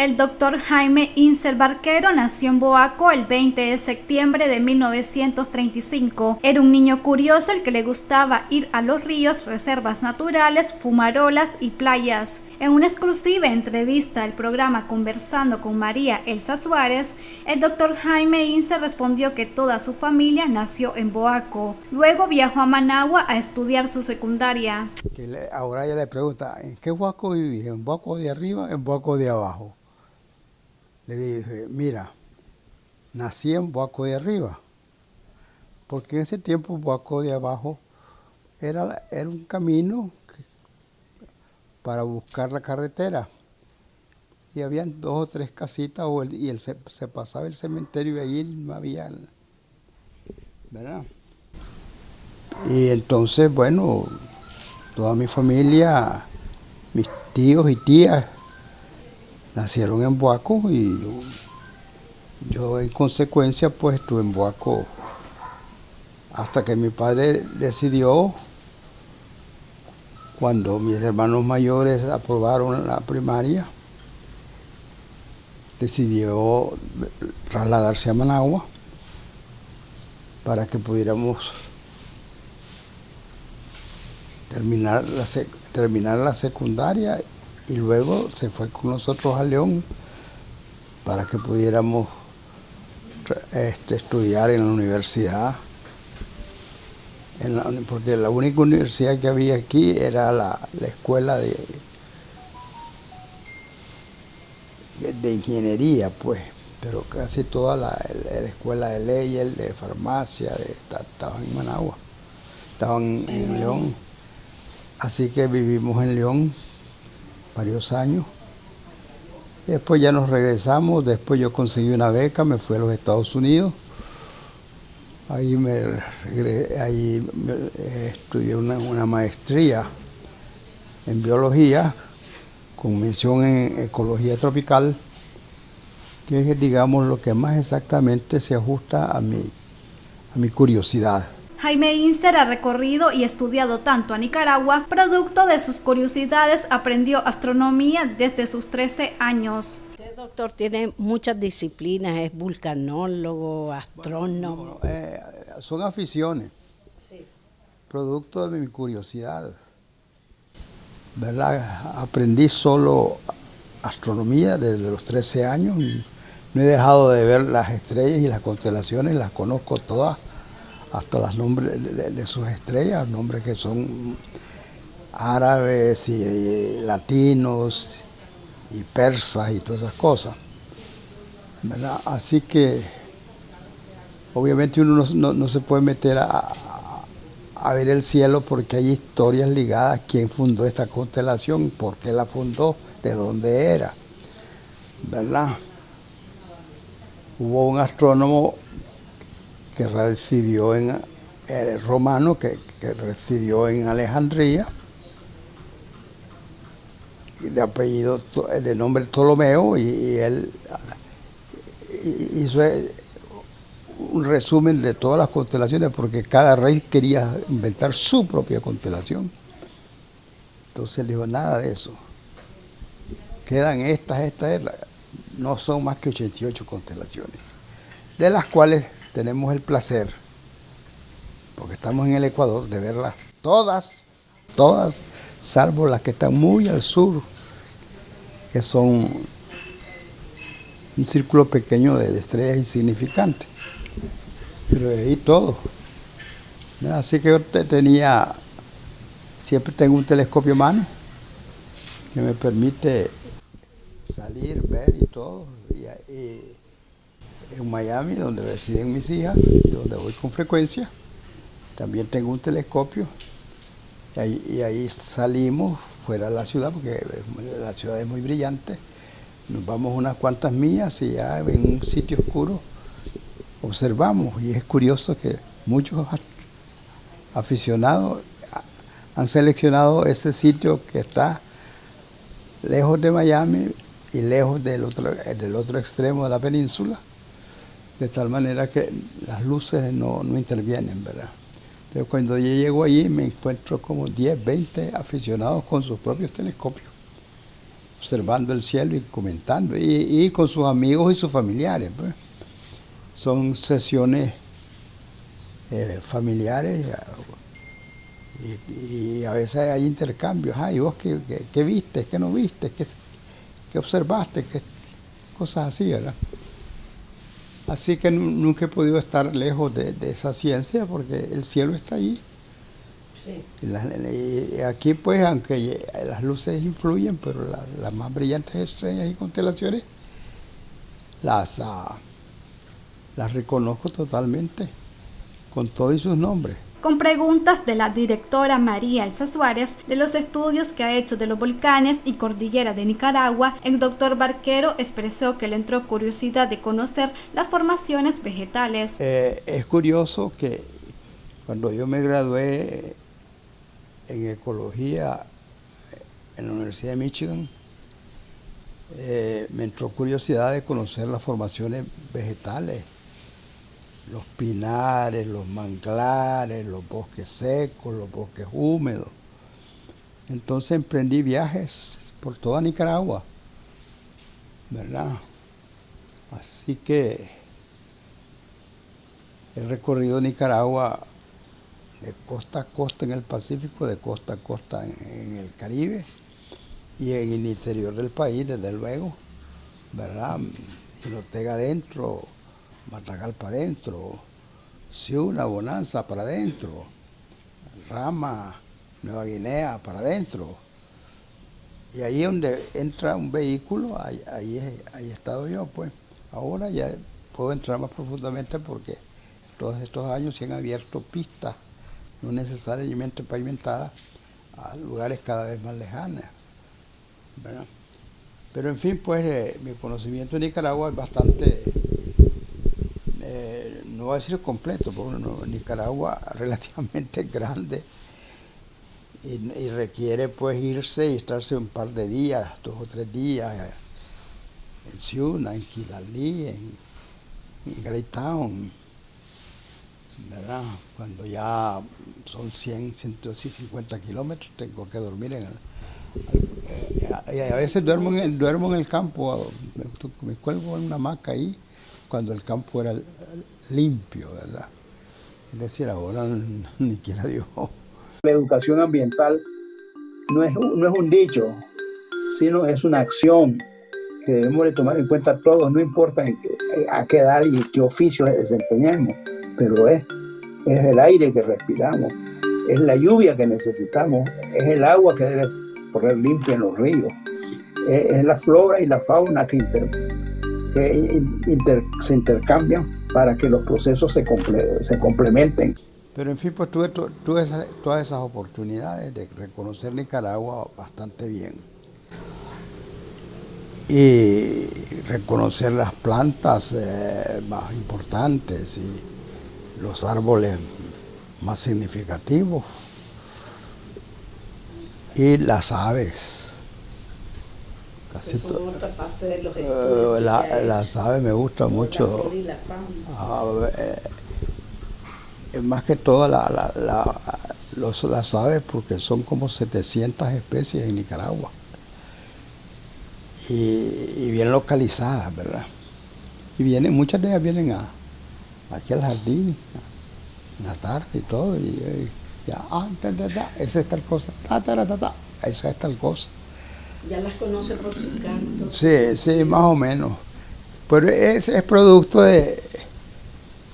El doctor Jaime Inser Barquero nació en Boaco el 20 de septiembre de 1935. Era un niño curioso al que le gustaba ir a los ríos, reservas naturales, fumarolas y playas. En una exclusiva entrevista al programa Conversando con María Elsa Suárez, el doctor Jaime Inser respondió que toda su familia nació en Boaco. Luego viajó a Managua a estudiar su secundaria. Ahora ella le pregunta, ¿en qué Boaco vivís? ¿En Boaco de arriba, en Boaco de abajo? Le dije, mira, nací en Boaco de arriba, porque en ese tiempo Boaco de abajo era un camino para buscar la carretera. Y habían 2 o 3 casitas se pasaba el cementerio y ahí no había, ¿verdad? Y entonces, bueno, toda mi familia, mis tíos y tías, nacieron en Boaco y yo en consecuencia pues estuve en Boaco hasta que mi padre decidió, cuando mis hermanos mayores aprobaron la primaria, decidió trasladarse a Managua para que pudiéramos terminar la secundaria, y luego se fue con nosotros a León para que pudiéramos estudiar en la universidad, porque la única universidad que había aquí era la escuela de ingeniería, pues, pero casi toda la escuela de leyes, de farmacia, estaban en Managua, estaban en León. Así que vivimos en León varios años. Después ya nos regresamos, después yo conseguí una beca, me fui a los Estados Unidos. Ahí estudié una maestría en biología con mención en ecología tropical, que es, digamos, lo que más exactamente se ajusta a mi curiosidad. Jaime Inser ha recorrido y estudiado tanto a Nicaragua. Producto de sus curiosidades, aprendió astronomía desde sus 13 años. Usted, doctor, tiene muchas disciplinas, es vulcanólogo, astrónomo. Son aficiones, Sí. producto de mi curiosidad, ¿verdad? Aprendí solo astronomía desde los 13 años y no he dejado de ver las estrellas y las constelaciones, las conozco todas, hasta los nombres de sus estrellas, nombres que son árabes y latinos y persas y todas esas cosas, ¿verdad? Así que obviamente uno no se puede meter a ver el cielo, porque hay historias ligadas: quién fundó esta constelación, por qué la fundó, de dónde era, ¿verdad? Hubo un astrónomo que residió romano, que residió en Alejandría, de nombre Ptolomeo, y él hizo un resumen de todas las constelaciones, porque cada rey quería inventar su propia constelación. Entonces él dijo, nada de eso. Quedan estas, no son más que 88 constelaciones, de las cuales tenemos el placer, porque estamos en el Ecuador, de verlas todas, salvo las que están muy al sur, que son un círculo pequeño de estrellas insignificantes. Pero ahí todo. Así que yo siempre tengo un telescopio a mano que me permite salir, ver y todo. Y en Miami, donde residen mis hijas, y donde voy con frecuencia, también tengo un telescopio. Y ahí salimos fuera de la ciudad, porque la ciudad es muy brillante. Nos vamos unas cuantas millas y ya en un sitio oscuro observamos, y es curioso que muchos aficionados han seleccionado ese sitio que está lejos de Miami y lejos del otro extremo de la península, de tal manera que las luces no intervienen, ¿verdad? Pero cuando yo llego allí me encuentro como 10, 20 aficionados con sus propios telescopios, observando el cielo y comentando, y con sus amigos y sus familiares, pues. Son sesiones familiares y a veces hay intercambios. ¿Y vos qué viste, qué no viste, qué observaste, qué cosas así, ¿verdad? Así que nunca he podido estar lejos de esa ciencia porque el cielo está ahí. Sí. Y aquí pues, aunque las luces influyen, pero las más brillantes estrellas y constelaciones las reconozco totalmente, con todos sus nombres. Con preguntas de la directora María Elsa Suárez de los estudios que ha hecho de los volcanes y cordillera de Nicaragua, el doctor Barquero expresó que le entró curiosidad de conocer las formaciones vegetales. Es curioso que cuando yo me gradué en ecología en la Universidad de Michigan, me entró curiosidad de conocer las formaciones vegetales, los pinares, los manglares, los bosques secos, los bosques húmedos. Entonces emprendí viajes por toda Nicaragua, ¿verdad? Así que he recorrido Nicaragua de costa a costa en el Pacífico, de costa a costa en el Caribe y en el interior del país, desde luego, ¿verdad? Jinotega adentro, Matagal para adentro, Ciuna, Bonanza para adentro, Rama, Nueva Guinea para adentro. Y ahí donde entra un vehículo, ahí he estado yo, pues. Ahora ya puedo entrar más profundamente porque todos estos años se han abierto pistas, no necesariamente pavimentadas, a lugares cada vez más lejanos, ¿verdad? Pero en fin, pues mi conocimiento de Nicaragua es bastante, no voy a decir completo, porque Nicaragua es relativamente grande y requiere pues irse y estarse un par de días, 2 o 3 días, en Ciuna, en Kidali, en Greytown, ¿verdad? Cuando ya son 100, 150 kilómetros, tengo que dormir y a veces duermo en el campo, me cuelgo en una hamaca ahí, cuando el campo era limpio, ¿verdad? Es decir, ahora ni quiera Dios. La educación ambiental no es un dicho, sino es una acción que debemos de tomar en cuenta todos, no importa a qué edad y qué oficio desempeñemos, pero es el aire que respiramos, es la lluvia que necesitamos, es el agua que debe correr limpia en los ríos, es la flora y la fauna que se intercambian para que los procesos se complementen. Pero en fin, pues tuve todas esas oportunidades de reconocer Nicaragua bastante bien. Y reconocer las plantas más importantes y los árboles más significativos. Y las aves. Casi otra parte de los estudios. Las aves me gustan mucho. Más que todo las aves, porque son como 700 especies en Nicaragua y bien localizadas, ¿verdad? Y muchas de ellas vienen aquí al jardín en la tarde y todo, y ya, esa es tal cosa, esa es tal cosa. ¿Ya las conoce por sus cantos? Sí, más o menos. Pero es producto de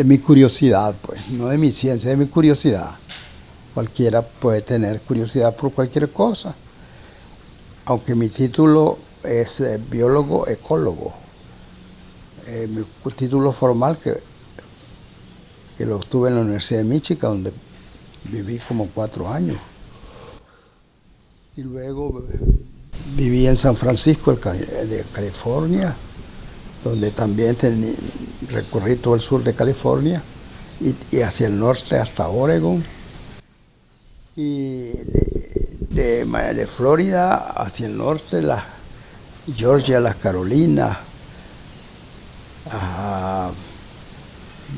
mi curiosidad, pues, no de mi ciencia, de mi curiosidad. Cualquiera puede tener curiosidad por cualquier cosa, aunque mi título es biólogo ecólogo. Mi título formal que lo obtuve en la Universidad de Michigan, donde viví como 4 años. Y luego viví en San Francisco, de California, donde también recorrí todo el sur de California y hacia el norte hasta Oregon. Y de Florida hacia el norte, Georgia, las Carolinas,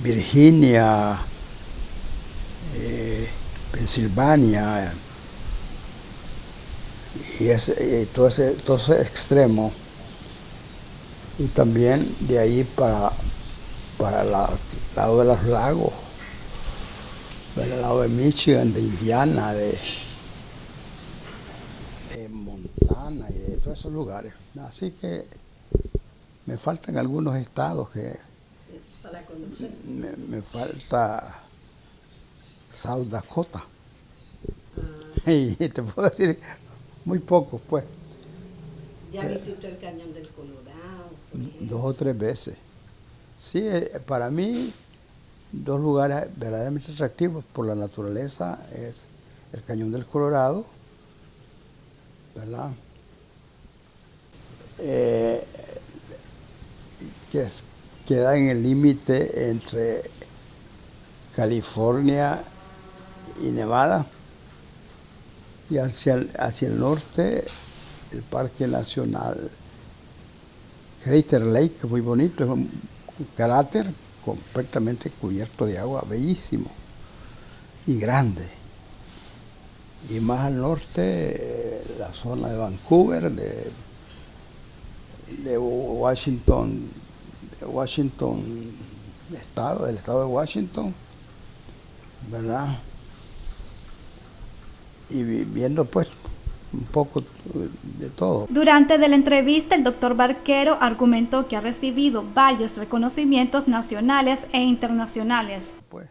Virginia, Pensilvania, y todo ese extremo, y también de ahí para el lado de los lagos, del lado de Michigan, de Indiana, de Montana y de todos esos lugares. Así que me faltan algunos estados que Para conocer. me falta South Dakota. Y te puedo decir muy pocos, pues. Ya visitó el Cañón del Colorado, por ejemplo. 2 o 3 veces. Sí, para mí, 2 lugares verdaderamente atractivos por la naturaleza es el Cañón del Colorado, ¿verdad? Que queda en el límite entre California y Nevada, y hacia el norte el Parque Nacional Crater Lake, que es muy bonito, es un cráter completamente cubierto de agua, bellísimo y grande. Y más al norte, la zona de Vancouver, de Washington, el estado de Washington, ¿verdad? Y viendo pues un poco de todo. Durante de la entrevista, el doctor Barquero argumentó que ha recibido varios reconocimientos nacionales e internacionales. Pues,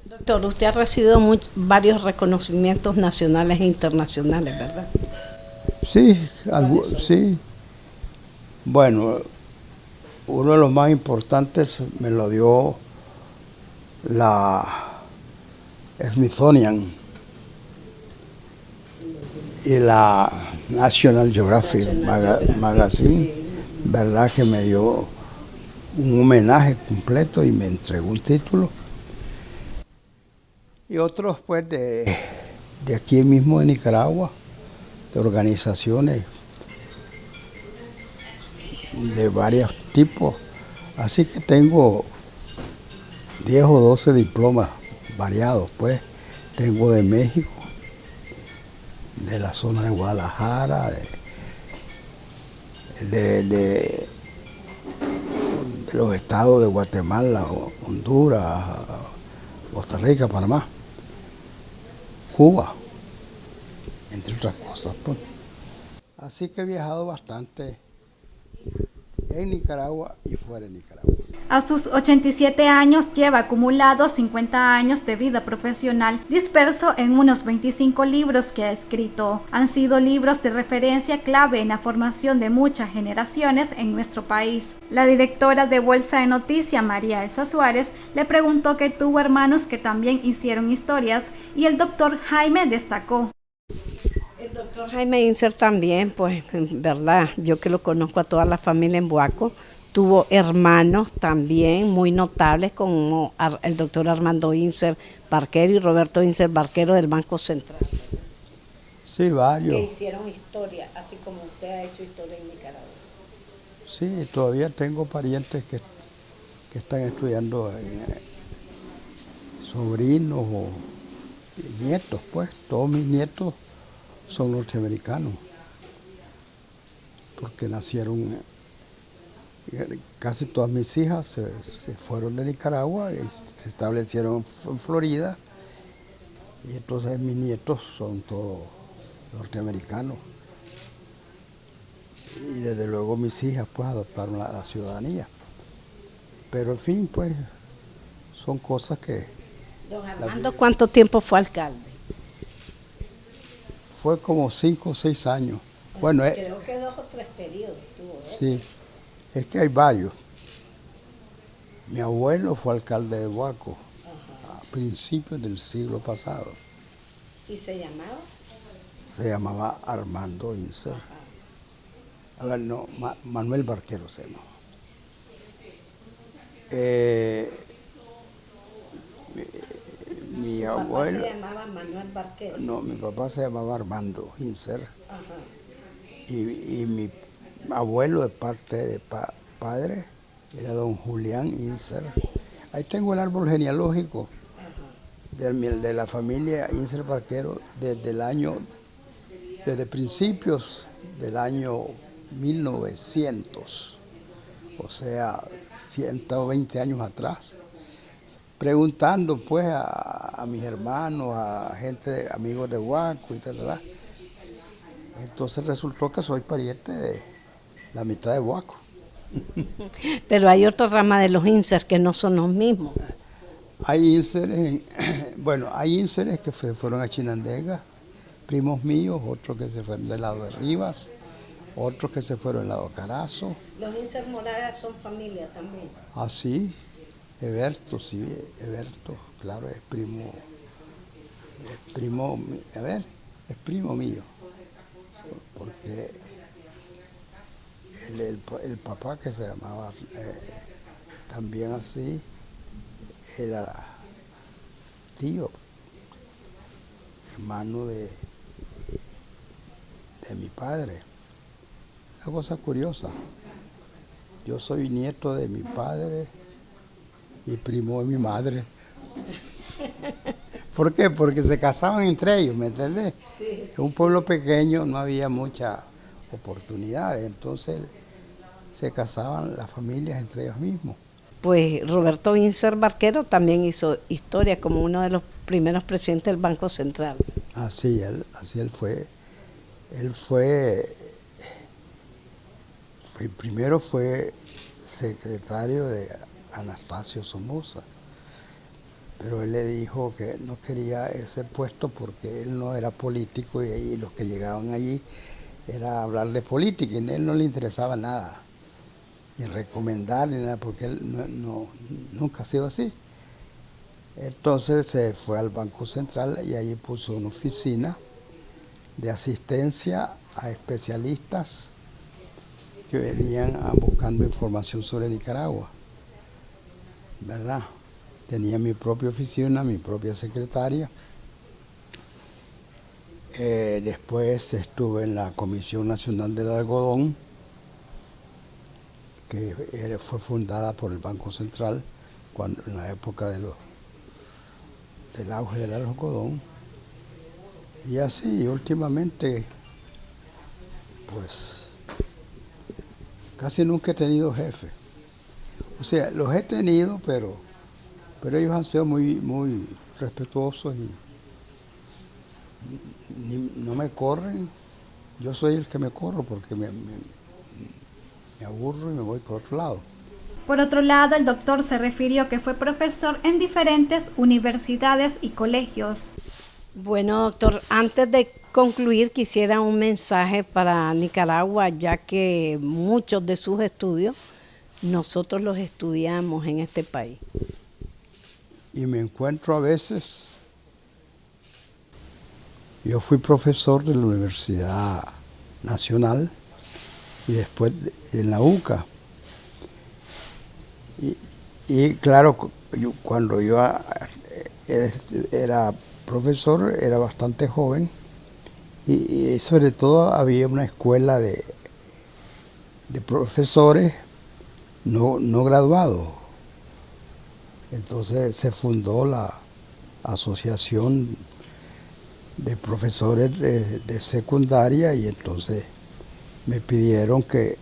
Doctor, usted ha recibido varios reconocimientos nacionales e internacionales, ¿verdad? sí, sí. Bueno, uno de los más importantes me lo dio la Smithsonian y la National Geographic Magazine, ¿verdad? Que me dio un homenaje completo y me entregó un título. Y otros pues de aquí mismo de Nicaragua, de organizaciones de varios tipos. Así que tengo 10 o 12 diplomas variados, pues. Tengo de México, de la zona de Guadalajara, de los estados de Guatemala, Honduras, Costa Rica, Panamá, Cuba, entre otras cosas, pues. Así que he viajado bastante en Nicaragua y fuera de Nicaragua. A sus 87 años lleva acumulados 50 años de vida profesional, disperso en unos 25 libros que ha escrito. Han sido libros de referencia clave en la formación de muchas generaciones en nuestro país. La directora de Bolsa de Noticias, María Elsa Suárez, le preguntó que tuvo hermanos que también hicieron historias, y el doctor Jaime destacó. El doctor Jaime Inser también, pues, en verdad, yo que lo conozco a toda la familia en Boaco, tuvo hermanos también muy notables como el doctor Armando Inser Barquero y Roberto Inser Barquero del Banco Central. Sí, varios. Que hicieron historia, así como usted ha hecho historia en Nicaragua. Sí, todavía tengo parientes que están estudiando, sobrinos o nietos, pues. Todos mis nietos son norteamericanos, porque nacieron, casi todas mis hijas se fueron de Nicaragua y se establecieron en Florida, y entonces mis nietos son todos norteamericanos. Y desde luego mis hijas pues adoptaron la ciudadanía. Pero en fin, pues son cosas que... Don Armando, ¿cuánto tiempo fue alcalde? Fue como 5 o 6 años. Bueno, creo que 2 o 3 periodos tuvo. Sí, es que hay varios. Mi abuelo fue alcalde de Boaco a principios del siglo pasado. ¿Y se llamaba? Se llamaba Armando Inser. Ahora no, Manuel Barquero se llamaba. Mi abuelo... ¿Papá se llamaba Manuel Barquero? No, mi papá se llamaba Armando Inser. Ajá. Y mi abuelo de parte de padre era don Julián Inser. Ahí tengo el árbol genealógico de la familia Inser Barquero desde el año desde principios del año 1900, o sea, 120 años atrás, preguntando pues a mis hermanos, a gente, amigos de Huaco y tal. Entonces resultó que soy pariente de la mitad de Huaco. Pero hay otra rama de los ínseres que no son los mismos. Hay ínseres, bueno, hay ínseres que fueron a Chinandega, primos míos, otros que se fueron del lado de Rivas, otros que se fueron del lado de Carazo. Los ínseres Moragas son familia también. Ah, sí, Eberto, sí, Eberto, claro, es primo, es primo mío, porque el papá que se llamaba también así, era tío, hermano de mi padre. Una cosa curiosa, yo soy nieto de mi padre y primo de mi madre. ¿Por qué? Porque se casaban entre ellos, ¿me entendés? Sí. En un pueblo pequeño no había mucha oportunidad, entonces se casaban las familias entre ellos mismos. Pues Roberto Ínser Barquero también hizo historia como uno de los primeros presidentes del Banco Central. Así él fue. Primero fue secretario de Anastasio Somoza, pero él le dijo que no quería ese puesto porque él no era político y los que llegaban allí era hablar de política y a él no le interesaba nada, ni recomendar ni nada, porque él nunca ha sido así. Entonces se fue al Banco Central y allí puso una oficina de asistencia a especialistas que venían buscando información sobre Nicaragua, ¿verdad? Tenía mi propia oficina, mi propia secretaria. Después estuve en la Comisión Nacional del Algodón, que fue fundada por el Banco Central en la época del auge del algodón. Y así, últimamente, pues, casi nunca he tenido jefe. O sea, los he tenido, pero ellos han sido muy respetuosos y no me corren. Yo soy el que me corro porque me aburro y me voy por otro lado. Por otro lado, el doctor se refirió que fue profesor en diferentes universidades y colegios. Bueno, doctor, antes de concluir quisiera un mensaje para Nicaragua, ya que muchos de sus estudios nosotros los estudiamos en este país. Y me encuentro a veces, yo fui profesor de la Universidad Nacional y después en la UCA. Y claro, cuando yo era profesor era bastante joven y sobre todo había una escuela de profesores no graduados. Entonces se fundó la Asociación de Profesores de Secundaria y entonces me pidieron que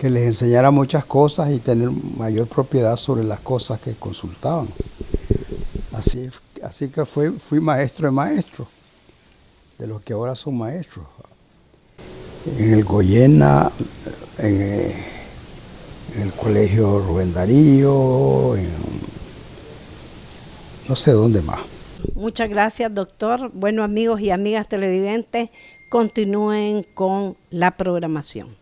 les enseñara muchas cosas y tener mayor propiedad sobre las cosas que consultaban. Así que fui maestro de maestros, de los que ahora son maestros. En el Goyena, en el colegio Rubén Darío, no sé dónde más. Muchas gracias, doctor. Bueno, amigos y amigas televidentes, continúen con la programación.